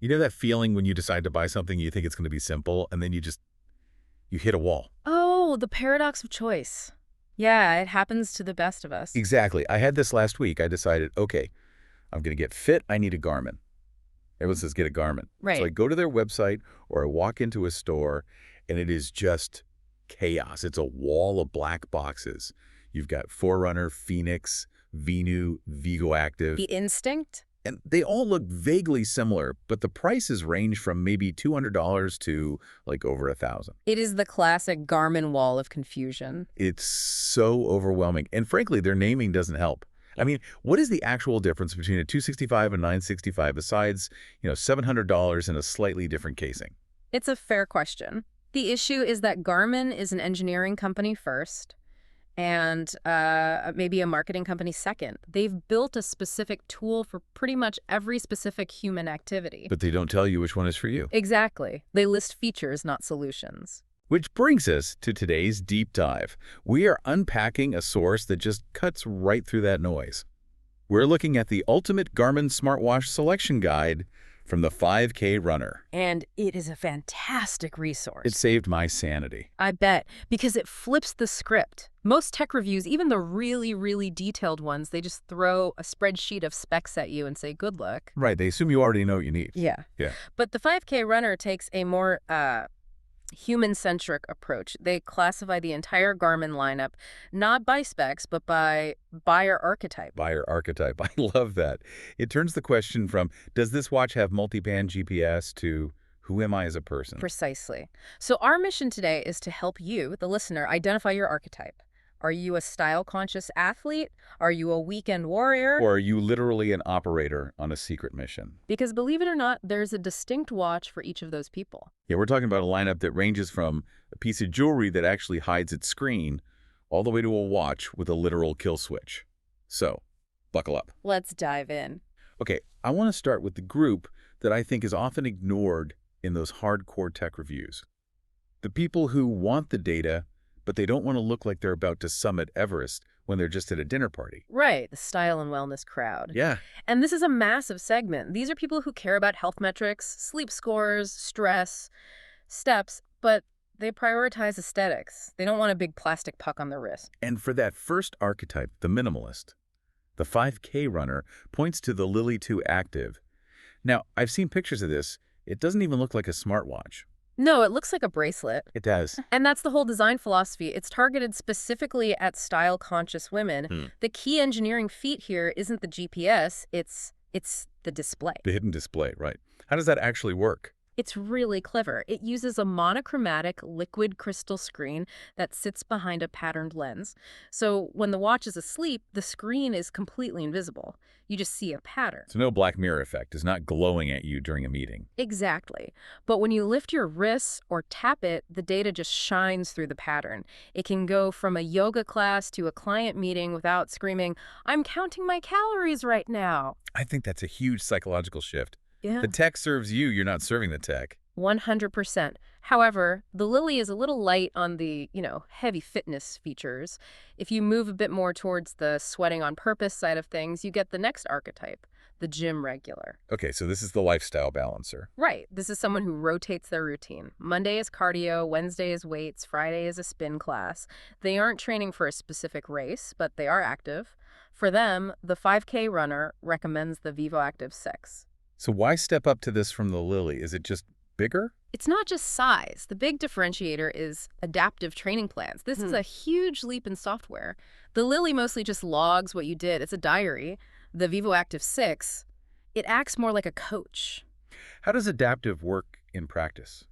You know that feeling when you decide to buy something, you think it's going to be simple, and then you hit a wall. Oh, the paradox of choice. Yeah, it happens to the best of us. Exactly. I had this last week. I decided, okay, I'm going to get fit. I need a Garmin. Everyone says get a Garmin. Right. So I go to their website or I walk into a store, and it is just chaos. It's a wall of black boxes. You've got Forerunner, Phoenix, Venu, Vigo Active. The Instinct? And they all look vaguely similar, but the prices range from maybe $200 to like over $1,000. It is the classic Garmin wall of confusion. It's so overwhelming. And frankly, their naming doesn't help. I mean, what is the actual difference between a 265 and 965 besides, $700 and a slightly different casing? It's a fair question. The issue is that Garmin is an engineering company first, and maybe a marketing company second. They've built a specific tool for pretty much every specific human activity. But they don't tell you which one is for you. Exactly. They list features, not solutions. Which brings us to today's deep dive. We are unpacking a source that just cuts right through that noise. We're looking at the ultimate Garmin smartwatch selection guide from the 5K runner. And it is a fantastic resource. It saved my sanity. I bet, because it flips the script. Most tech reviews, even the really, really detailed ones, they just throw a spreadsheet of specs at you and say, good luck. Right, they assume you already know what you need. Yeah. But the 5K runner takes a more human-centric approach. They classify the entire Garmin lineup, not by specs, but by buyer archetype. Buyer archetype. I love that. It turns the question from, does this watch have multi-band GPS, to who am I as a person? Precisely. So our mission today is to help you, the listener, identify your archetype. Are you a style-conscious athlete? Are you a weekend warrior? Or are you literally an operator on a secret mission? Because believe it or not, there's a distinct watch for each of those people. Yeah, we're talking about a lineup that ranges from a piece of jewelry that actually hides its screen all the way to a watch with a literal kill switch. So, buckle up. Let's dive in. Okay, I want to start with the group that I think is often ignored in those hardcore tech reviews. The people who want the data, but they don't want to look like they're about to summit Everest when they're just at a dinner party. Right, the style and wellness crowd. Yeah. And this is a massive segment. These are people who care about health metrics, sleep scores, stress, steps, but they prioritize aesthetics. They don't want a big plastic puck on their wrist. And for that first archetype, the minimalist, the 5K runner points to the Lily 2 Active. Now, I've seen pictures of this. It doesn't even look like a smartwatch. No, it looks like a bracelet. It does. And that's the whole design philosophy. It's targeted specifically at style-conscious women. The key engineering feat here isn't the GPS, it's the display. The hidden display, right. How does that actually work? It's really clever. It uses a monochromatic liquid crystal screen that sits behind a patterned lens. So when the watch is asleep, the screen is completely invisible. You just see a pattern. So no Black Mirror effect. It's not glowing at you during a meeting. Exactly. But when you lift your wrists or tap it, the data just shines through the pattern. It can go from a yoga class to a client meeting without screaming, "I'm counting my calories right now." I think that's a huge psychological shift. Yeah. The tech serves you, you're not serving the tech. 100%. However, the Lily is a little light on the, heavy fitness features. If you move a bit more towards the sweating on purpose side of things, you get the next archetype, the gym regular. Okay, so this is the lifestyle balancer. Right. This is someone who rotates their routine. Monday is cardio, Wednesday is weights, Friday is a spin class. They aren't training for a specific race, but they are active. For them, the 5K runner recommends the Vivo Active 6. So why step up to this from the Lily? Is it just bigger? It's not just size. The big differentiator is adaptive training plans. This is a huge leap in software. The Lily mostly just logs what you did. It's a diary. The Vivo Active 6, it acts more like a coach. How does adaptive work in practice?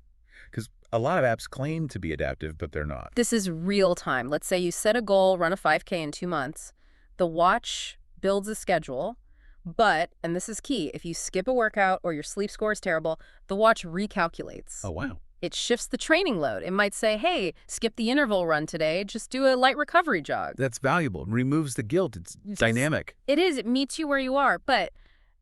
Because a lot of apps claim to be adaptive, but they're not. This is real time. Let's say you set a goal, run a 5K in 2 months. The watch builds a schedule. But, and this is key, if you skip a workout or your sleep score is terrible, the watch recalculates. Oh, wow. It shifts the training load. It might say, hey, skip the interval run today, just do a light recovery jog. That's valuable. It removes the guilt. It's dynamic. It is. It meets you where you are. But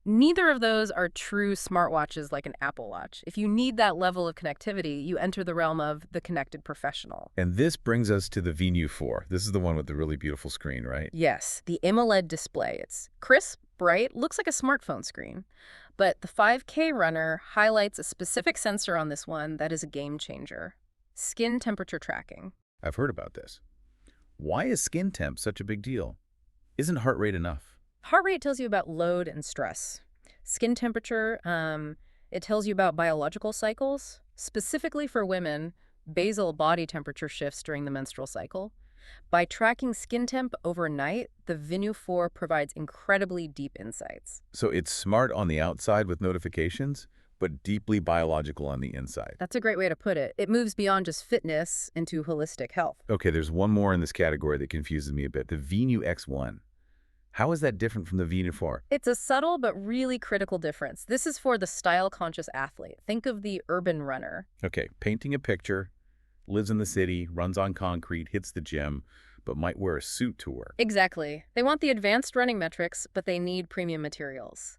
Neither of those are true smartwatches like an Apple Watch. If you need that level of connectivity, you enter the realm of the connected professional. And this brings us to the Venue 4. This is the one with the really beautiful screen, right? Yes, the AMOLED display. It's crisp, bright, looks like a smartphone screen. But the 5K runner highlights a specific sensor on this one that is a game changer. Skin temperature tracking. I've heard about this. Why is skin temp such a big deal? Isn't heart rate enough? Heart rate tells you about load and stress. Skin temperature, it tells you about biological cycles. Specifically for women, basal body temperature shifts during the menstrual cycle. By tracking skin temp overnight, the Venue 4 provides incredibly deep insights. So it's smart on the outside with notifications, but deeply biological on the inside. That's a great way to put it. It moves beyond just fitness into holistic health. Okay, there's one more in this category that confuses me a bit. The Venue X1. How is that different from the Venue 4? It's a subtle but really critical difference. This is for the style-conscious athlete. Think of the urban runner. Okay, painting a picture, lives in the city, runs on concrete, hits the gym, but might wear a suit to work. Exactly. They want the advanced running metrics, but they need premium materials.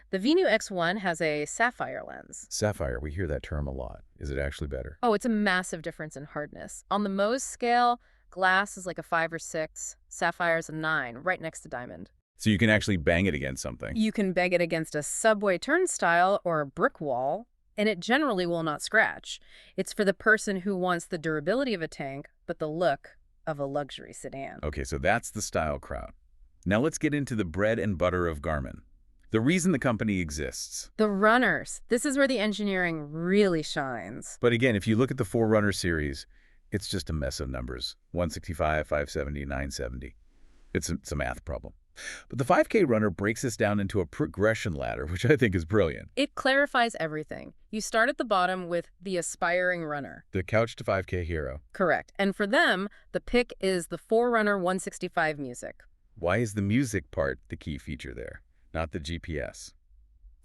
The Venue X1 has a sapphire lens. Sapphire, we hear that term a lot. Is it actually better? Oh, it's a massive difference in hardness. On the Mohs scale, glass is like a 5 or 6, sapphire is a 9, right next to diamond. So you can actually bang it against something. You can bang it against a subway turnstile or a brick wall, and it generally will not scratch. It's for the person who wants the durability of a tank, but the look of a luxury sedan. Okay, so that's the style crowd. Now let's get into the bread and butter of Garmin. The reason the company exists. The runners. This is where the engineering really shines. But again, if you look at the Forerunner series, it's just a mess of numbers. 165, 570, 970. It's a math problem. But the 5K runner breaks this down into a progression ladder, which I think is brilliant. It clarifies everything. You start at the bottom with the aspiring runner. The couch to 5K hero. Correct. And for them, the pick is the Forerunner 165 music. Why is the music part the key feature there, not the GPS?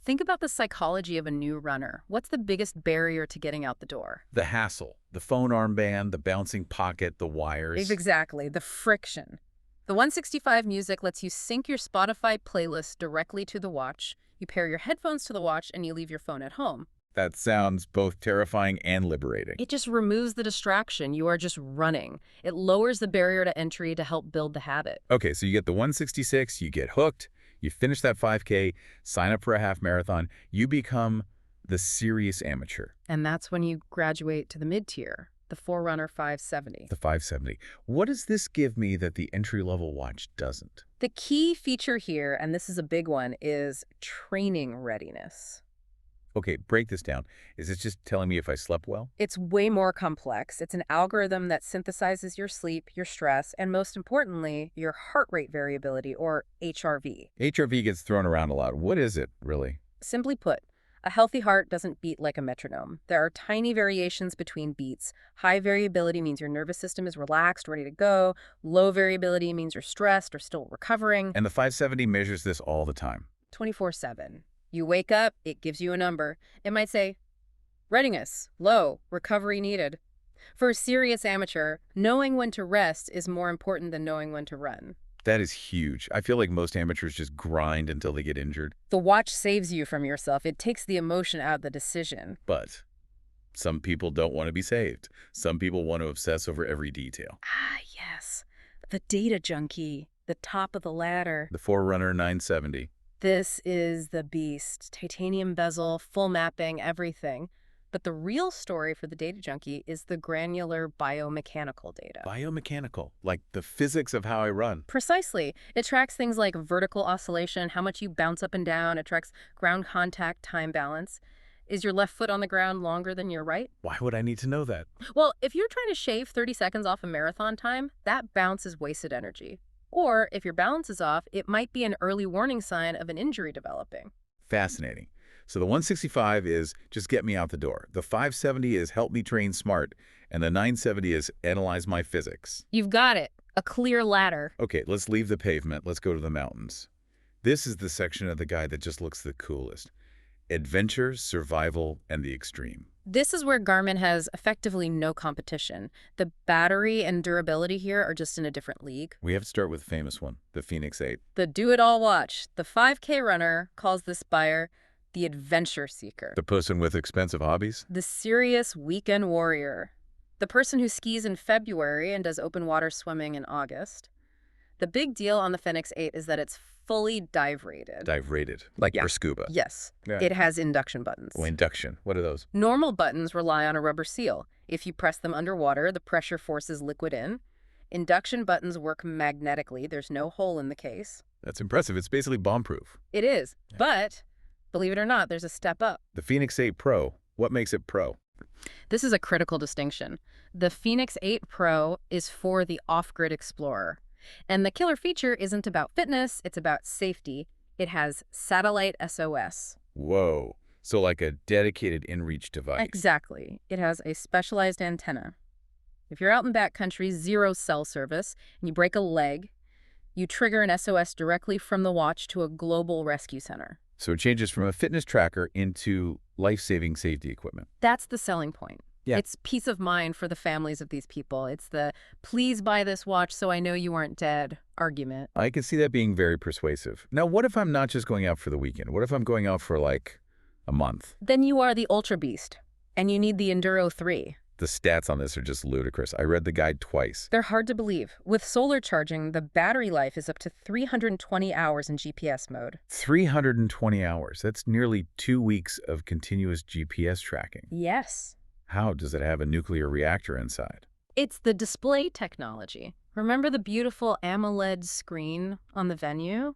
Think about the psychology of a new runner. What's the biggest barrier to getting out the door? The hassle, the phone armband, the bouncing pocket, the wires. Exactly, the friction. The 165 music lets you sync your Spotify playlist directly to the watch. You pair your headphones to the watch and you leave your phone at home. That sounds both terrifying and liberating. It just removes the distraction. You are just running. It lowers the barrier to entry to help build the habit. Okay, so you get the 166, you get hooked, you finish that 5K, sign up for a half marathon, you become the serious amateur. And that's when you graduate to the mid-tier, the Forerunner 570. The 570. What does this give me that the entry-level watch doesn't? The key feature here, and this is a big one, is training readiness. Okay, break this down. Is this just telling me if I slept well? It's way more complex. It's an algorithm that synthesizes your sleep, your stress, and most importantly, your heart rate variability, or HRV. HRV gets thrown around a lot. What is it, really? Simply put, a healthy heart doesn't beat like a metronome. There are tiny variations between beats. High variability means your nervous system is relaxed, ready to go. Low variability means you're stressed or still recovering. And the 570 measures this all the time. 24/7. You wake up, it gives you a number. It might say, readiness, low, recovery needed. For a serious amateur, knowing when to rest is more important than knowing when to run. That is huge. I feel like most amateurs just grind until they get injured. The watch saves you from yourself. It takes the emotion out of the decision. But some people don't want to be saved. Some people want to obsess over every detail. Ah, yes. The data junkie, the top of the ladder. The Forerunner 970. This is the beast. Titanium bezel, full mapping, everything. But the real story for the data junkie is the granular biomechanical data. Biomechanical, like the physics of how I run. Precisely. It tracks things like vertical oscillation, how much you bounce up and down. It tracks ground contact, time balance. Is your left foot on the ground longer than your right? Why would I need to know that? Well, if you're trying to shave 30 seconds off a marathon time, that bounce is wasted energy. Or if your balance is off, it might be an early warning sign of an injury developing. Fascinating. So the 165 is just get me out the door. The 570 is help me train smart. And the 970 is analyze my physics. You've got it. A clear ladder. Okay, let's leave the pavement. Let's go to the mountains. This is the section of the guide that just looks the coolest. Adventure, survival, and the extreme. This is where Garmin has effectively no competition. The battery and durability here are just in a different league. We have to start with the famous one, the Fenix 8. The do-it-all watch. The 5K runner calls this buyer the adventure seeker. The person with expensive hobbies? The serious weekend warrior. The person who skis in February and does open water swimming in August. The big deal on the Fenix 8 is that it's fully dive rated. Dive rated, like Yeah. for scuba. Yes. Yeah. It has induction buttons. Oh, induction. What are those? Normal buttons rely on a rubber seal. If you press them underwater, the pressure forces liquid in. Induction buttons work magnetically. There's no hole in the case. That's impressive. It's basically bomb-proof. It is. Yeah. But, believe it or not, there's a step up. The Fenix 8 Pro. What makes it pro? This is a critical distinction. The Fenix 8 Pro is for the off-grid explorer. And the killer feature isn't about fitness, it's about safety. It has satellite SOS. Whoa. So like a dedicated inReach device. Exactly. It has a specialized antenna. If you're out in backcountry, zero cell service, and you break a leg, you trigger an SOS directly from the watch to a global rescue center. So it changes from a fitness tracker into life-saving safety equipment. That's the selling point. Yeah. It's peace of mind for the families of these people. It's the please buy this watch so I know you aren't dead argument. I can see that being very persuasive. Now, what if I'm not just going out for the weekend? What if I'm going out for like a month? Then you are the Ultra Beast, and you need the Enduro 3. The stats on this are just ludicrous. I read the guide twice. They're hard to believe. With solar charging, the battery life is up to 320 hours in GPS mode. 320 hours. That's nearly 2 weeks of continuous GPS tracking. Yes. How does it have a nuclear reactor inside? It's the display technology. Remember the beautiful AMOLED screen on the Venue?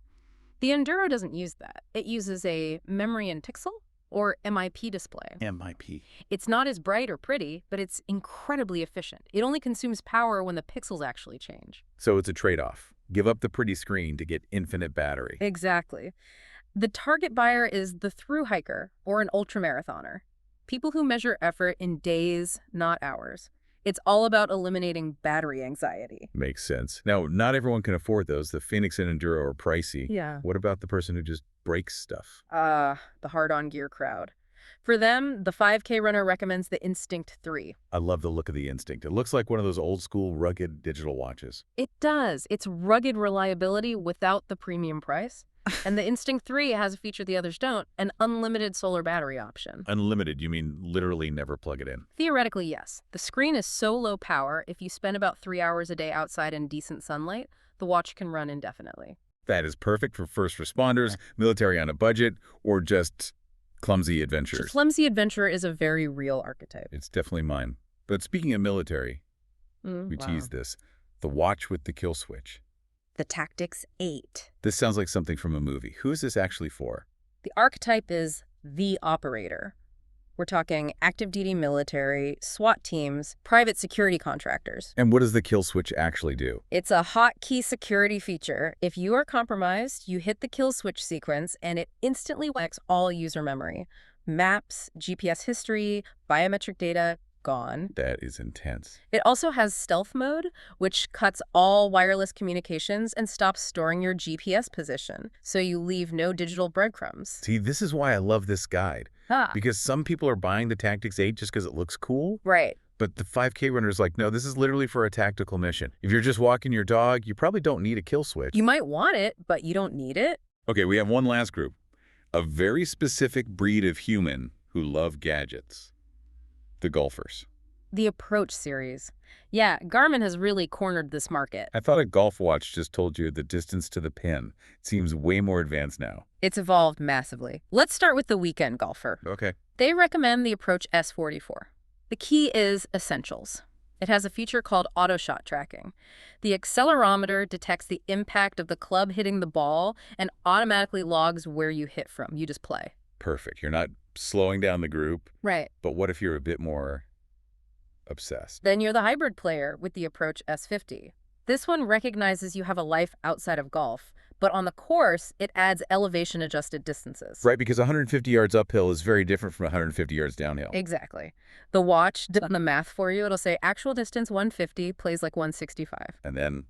The Enduro doesn't use that. It uses a memory in pixel, or MIP display. MIP. It's not as bright or pretty, but it's incredibly efficient. It only consumes power when the pixels actually change. So it's a trade-off. Give up the pretty screen to get infinite battery. Exactly. The target buyer is the thru hiker or an ultramarathoner. People who measure effort in days, not hours. It's all about eliminating battery anxiety. Makes sense. Now, not everyone can afford those. The Fenix and Enduro are pricey. Yeah. What about the person who just breaks stuff? The hard-on gear crowd. For them, the 5K runner recommends the Instinct 3. I love the look of the Instinct. It looks like one of those old-school, rugged digital watches. It does. It's rugged reliability without the premium price. And the Instinct 3 has a feature the others don't, an unlimited solar battery option. Unlimited, you mean literally never plug it in? Theoretically, yes. The screen is so low power, if you spend about 3 hours a day outside in decent sunlight, the watch can run indefinitely. That is perfect for first responders, military on a budget, or just clumsy adventurers. The clumsy adventurer is a very real archetype. It's definitely mine. But speaking of military, we teased this. The watch with the kill switch. The Tactics 8. This sounds like something from a movie. Who is this actually for? The archetype is the operator. We're talking active duty military, SWAT teams, private security contractors. And what does the kill switch actually do? It's a hotkey security feature. If you are compromised, you hit the kill switch sequence and it instantly wipes all user memory. Maps, GPS history, biometric data, gone. That is intense. It also has stealth mode, which cuts all wireless communications and stops storing your GPS position, so you leave no digital breadcrumbs. See, this is why I love this guide. Ah. Because some people are buying the Tactics 8 just because it looks cool. Right. But the 5K runner is like, no, this is literally for a tactical mission. If you're just walking your dog, you probably don't need a kill switch. You might want it, but you don't need it. Okay, we have one last group. A very specific breed of human who love gadgets. The golfers. The Approach series. Yeah, Garmin has really cornered this market. I thought a golf watch just told you the distance to the pin. It seems way more advanced now. It's evolved massively. Let's start with the weekend golfer. Okay. They recommend the Approach S44. The key is essentials. It has a feature called auto shot tracking. The accelerometer detects the impact of the club hitting the ball and automatically logs where you hit from. You just play. Perfect. You're not slowing down the group. Right. But what if you're a bit more obsessed? Then you're the hybrid player with the Approach S50. This one recognizes you have a life outside of golf, but on the course, it adds elevation-adjusted distances. Right, because 150 yards uphill is very different from 150 yards downhill. Exactly. The watch does the math for you. It'll say actual distance 150, plays like 165. And then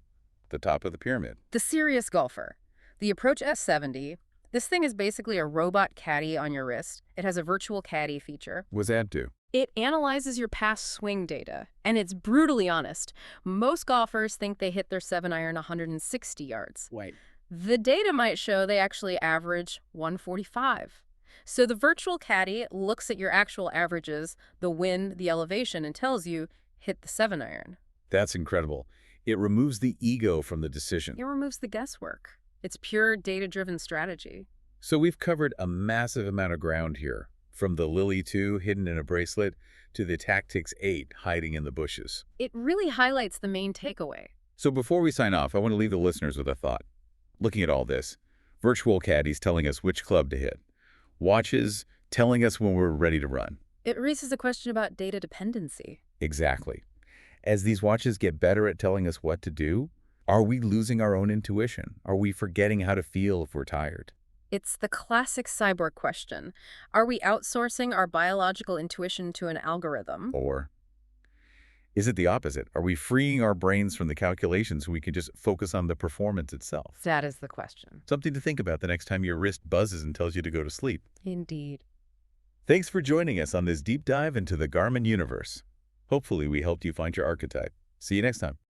the top of the pyramid. The serious golfer. The Approach S70, This thing is basically a robot caddy on your wrist. It has a virtual caddy feature. What's that do? It analyzes your past swing data, and it's brutally honest. Most golfers think they hit their 7-iron 160 yards. Wait. The data might show they actually average 145. So the virtual caddy looks at your actual averages, the wind, the elevation, and tells you, hit the 7-iron. That's incredible. It removes the ego from the decision. It removes the guesswork. It's pure data-driven strategy. So we've covered a massive amount of ground here, from the Lily 2 hidden in a bracelet to the Tactics 8 hiding in the bushes. It really highlights the main takeaway. So before we sign off, I want to leave the listeners with a thought. Looking at all this, virtual caddies telling us which club to hit, watches telling us when we're ready to run. It raises a question about data dependency. Exactly. As these watches get better at telling us what to do, are we losing our own intuition? Are we forgetting how to feel if we're tired? It's the classic cyborg question. Are we outsourcing our biological intuition to an algorithm? Or is it the opposite? Are we freeing our brains from the calculations so we can just focus on the performance itself? That is the question. Something to think about the next time your wrist buzzes and tells you to go to sleep. Indeed. Thanks for joining us on this deep dive into the Garmin universe. Hopefully we helped you find your archetype. See you next time.